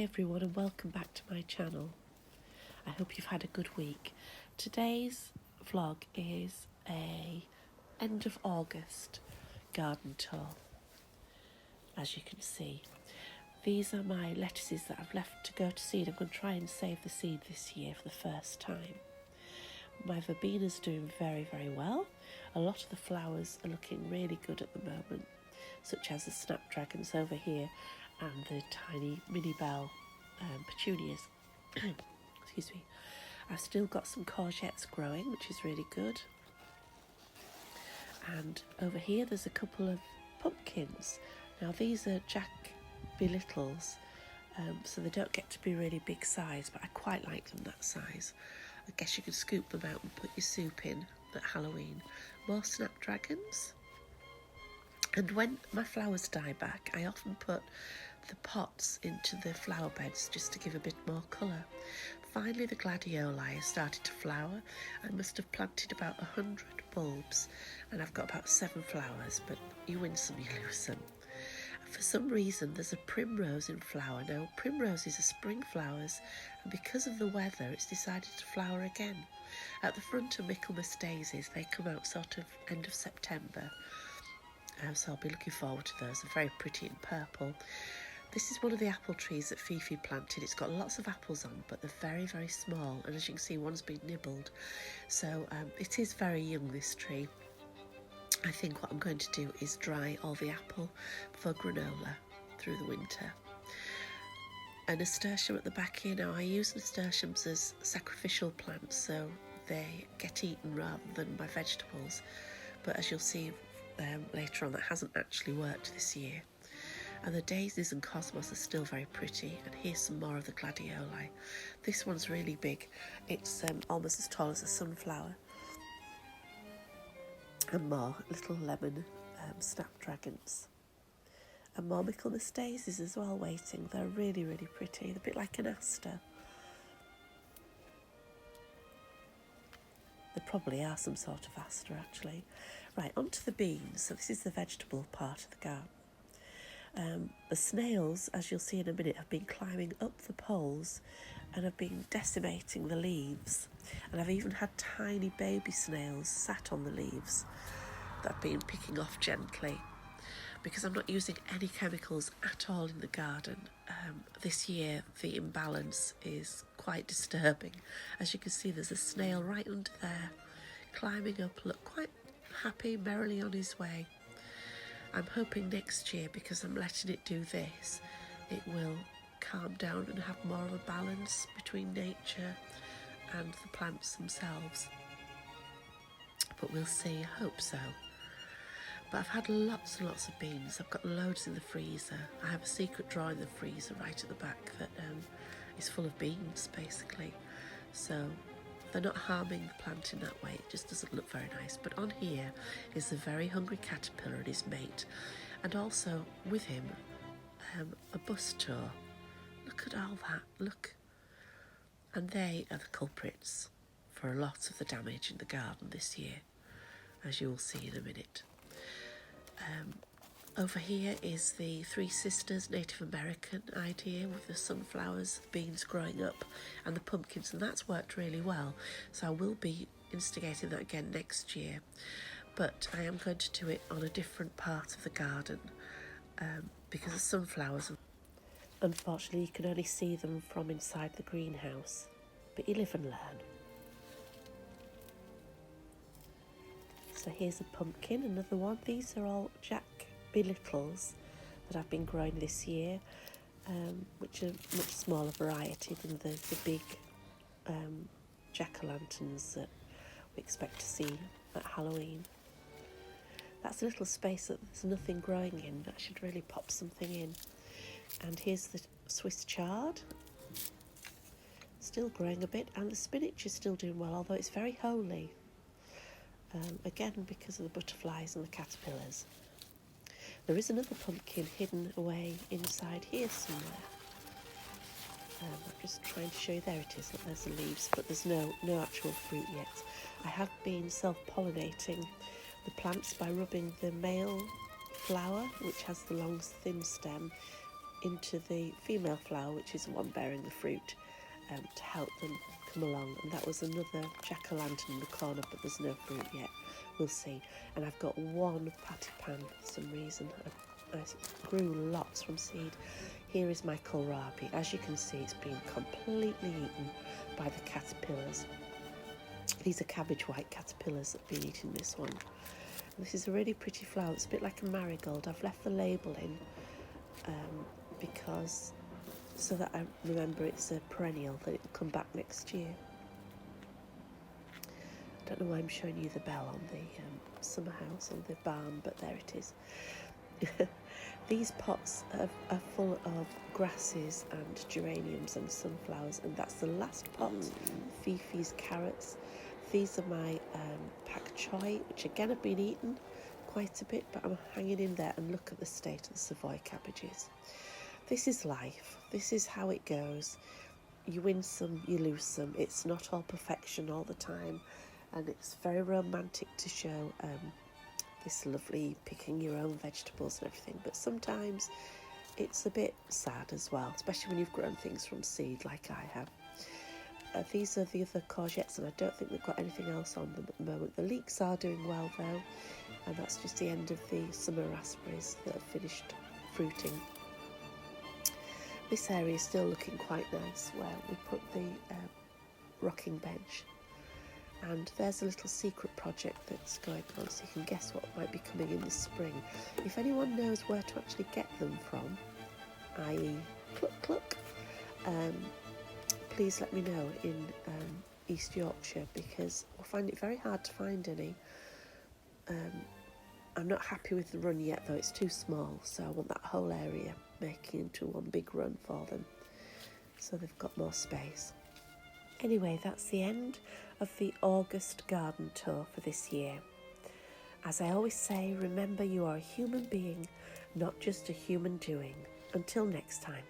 Hi everyone and welcome back to my channel. I hope you've had a good week. Today's vlog is a end of August garden tour. As you can see, these are my lettuces that I've left to go to seed. I'm going to try and save the seed this year for the first time. My verbena's doing very well. A lot of the flowers are looking really good at the moment, such as the snapdragons over here and the tiny mini bell petunias. Excuse me. I've still got some courgettes growing, which is really good. And over here there's a couple of pumpkins. Now these are Jack Belittles, so they don't get to be really big size, but I quite like them that size. I guess you can scoop them out and put your soup in at Halloween. More snapdragons. And when my flowers die back, I often put the pots into the flower beds just to give a bit more colour. Finally, the gladioli have started to flower. I must have planted about 100 bulbs and I've got about 7 flowers, but you win some, you lose some. For some reason, there's a primrose in flower. Now, primroses are spring flowers, and because of the weather, it's decided to flower again. At the front are Michaelmas daisies. They come out sort of end of September. So I'll be looking forward to those. They're very pretty in purple. This is one of the apple trees that Fifi planted. It's got lots of apples on, but they're very small, and as you can see, one's been nibbled. So it is very young, this tree. I think what I'm going to do is dry all the apple for granola through the winter. A nasturtium at the back here. Now, I use nasturtiums as sacrificial plants, so they get eaten rather than my vegetables. But as you'll see later on, that hasn't actually worked this year. And the daisies and cosmos are still very pretty. And here's some more of the gladioli. This one's really big. It's almost as tall as a sunflower. And more little lemon snapdragons. And more Michaelmas daisies as well waiting. They're really pretty. They're a bit like an aster. There probably are some sort of aster actually. Right, onto the beans. So this is the vegetable part of the garden. The snails, as you'll see in a minute, have been climbing up the poles and have been decimating the leaves. And I've even had tiny baby snails sat on the leaves that I've been picking off gently. Because I'm not using any chemicals at all in the garden, this year the imbalance is quite disturbing. As you can see, there's a snail right under there, climbing up, look quite happy, merrily on his way. I'm hoping next year, because I'm letting it do this, it will calm down and have more of a balance between nature and the plants themselves. But we'll see, I hope so. But I've had lots and lots of beans. I've got loads in the freezer. I have a secret drawer in the freezer right at the back that is full of beans, basically. So they're not harming the plant in that way. It just doesn't look very nice. But on here is the very hungry caterpillar and his mate. And also with him, a bus tour. Look at all that, look. And they are the culprits for a lot of the damage in the garden this year, as you will see in a minute. Over here is the Three Sisters Native American idea with the sunflowers, the beans growing up and the pumpkins, and that's worked really well. So I will be instigating that again next year, but I am going to do it on a different part of the garden because the sunflowers, unfortunately, you can only see them from inside the greenhouse, but you live and learn. So here's a pumpkin, another one. These are all Jack Belittles that I've been growing this year, which are a much smaller variety than the big jack-o'-lanterns that we expect to see at Halloween. That's a little space that there's nothing growing in. I should really pop something in. And here's the Swiss chard, still growing a bit, and the spinach is still doing well, although it's very holy. Again, because of the butterflies and the caterpillars. There is another pumpkin hidden away inside here somewhere. I'm just trying to show you. There it is. Look, there's the leaves, but there's no actual fruit yet. I have been self-pollinating the plants by rubbing the male flower, which has the long thin stem, into the female flower, which is the one bearing the fruit, to help them come along. And that was another jack-o'-lantern in the corner, but there's no fruit yet. We'll see. And I've got one patty pan for some reason. I grew lots from seed. Here is my kohlrabi. As you can see, it's been completely eaten by the caterpillars. These are cabbage white caterpillars that have been eating this one. And this is a really pretty flower. It's a bit like a marigold. I've left the label in because so that I remember it's a perennial, that it'll come back next year. I don't know why I'm showing you the bell on the summer house, on the barn, but there it is. These pots are full of grasses and geraniums and sunflowers, and that's the last pot. Fifi's carrots. These are my pak choi, which again have been eaten quite a bit, but I'm hanging in there. And look at the state of the Savoy cabbages. This is life. This is how it goes. You win some, you lose some. It's not all perfection all the time, and it's very romantic to show this lovely picking your own vegetables and everything, but sometimes it's a bit sad as well, especially when you've grown things from seed like I have. These are the other courgettes, and I don't think they've got anything else on them at the moment. The leeks are doing well though, and that's just the end of the summer raspberries that have finished fruiting. This area is still looking quite nice, where we put the rocking bench. And there's a little secret project that's going on, so you can guess what might be coming in the spring. If anyone knows where to actually get them from, i.e. cluck cluck, please let me know in East Yorkshire, because we'll find it very hard to find any. I'm not happy with the run yet though, it's too small, so I want that whole area making into one big run for them, so they've got more space. Anyway, that's the end of the August garden tour for this year. As I always say, remember you are a human being, not just a human doing. Until next time.